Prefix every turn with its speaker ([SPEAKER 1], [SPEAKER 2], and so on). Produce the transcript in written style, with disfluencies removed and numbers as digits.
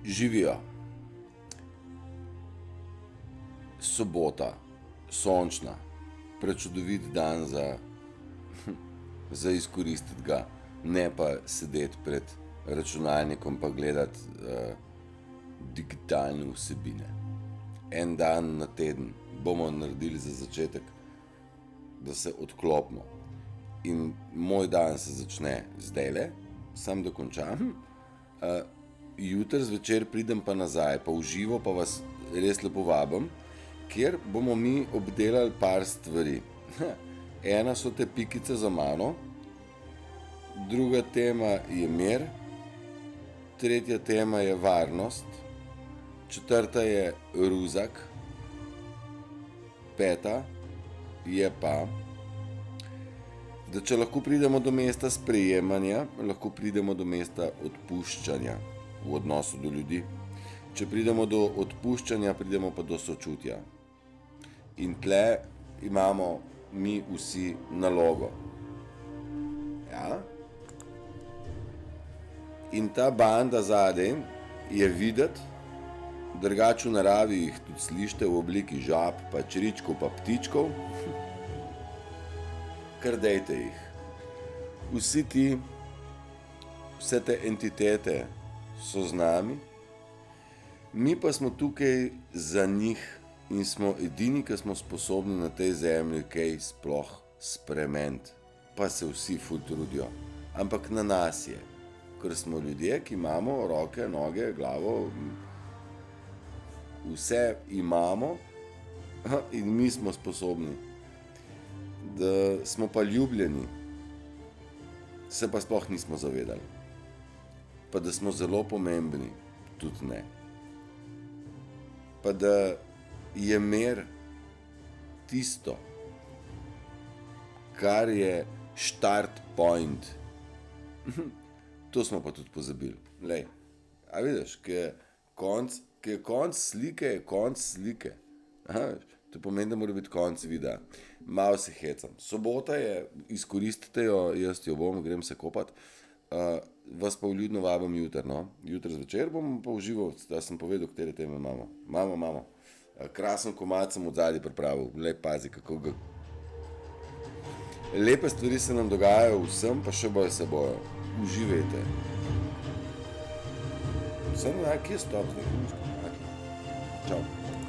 [SPEAKER 1] Živijo. Sobota, sončna, prečudovit dan za izkoristiti ga, ne pa sedeti pred računalnikom pa gledati digitalne vsebine. En dan na teden bomo naredili za začetek, da se odklopimo. In moj dan se začne zdajle, sam dokončam. Jutri zvečer pridem pa nazaj, pa v živo, pa vas res lepo vabim, kjer bomo mi obdelali par stvari. Ena so te pikice za mano, druga tema je mir, tretja tema je varnost, četrta je ruzak, peta je pa, da če lahko pridemo do mesta sprejemanja, lahko pridemo do mesta odpuščanja v odnosu do ljudi. Če pridemo do odpuščanja, pridemo pa do sočutja. In tle imamo mi vsi nalogo. Ja? In ta banda zadaj je videti, drugače v naravi jih tudi slišite v obliki žab, pa čričkov, pa ptičkov. Kar dejte jih. Vsi ti, vse te entitete so z nami, mi pa smo tukaj za njih in smo edini, ki smo sposobni na tej zemlji kaj sploh spremeniti. Pa se vsi ful trudijo. Ampak na nas je, ker smo ljudje, ki imamo roke, noge, glavo, vse imamo in mi smo sposobni. Da smo pa ljubljeni, se pa sploh nismo zavedali. Pa da smo zelo pomembni, tudi ne. Pa da je mir tisto, kar je start point. To smo pa tudi pozabili. Lej, a vidiš, ki je konc slike, je konc slike. To pomeni, da mora biti konc videa. Malo se hecam. Sobota je, izkoristite jo, jaz jo bom, grem se kopat. Vas pa vljudno vabim jutri, no. Jutri zvečer bom pa užival, da sem povedal, katere teme imamo. Imamo. Krasen komad sem od zadaj pripravil. Lej, pazi, kako ga... Lepe stvari se nam dogajajo vsem, pa še bolj se bojo. Uživajte. Samo kje stop zdaj? Čau.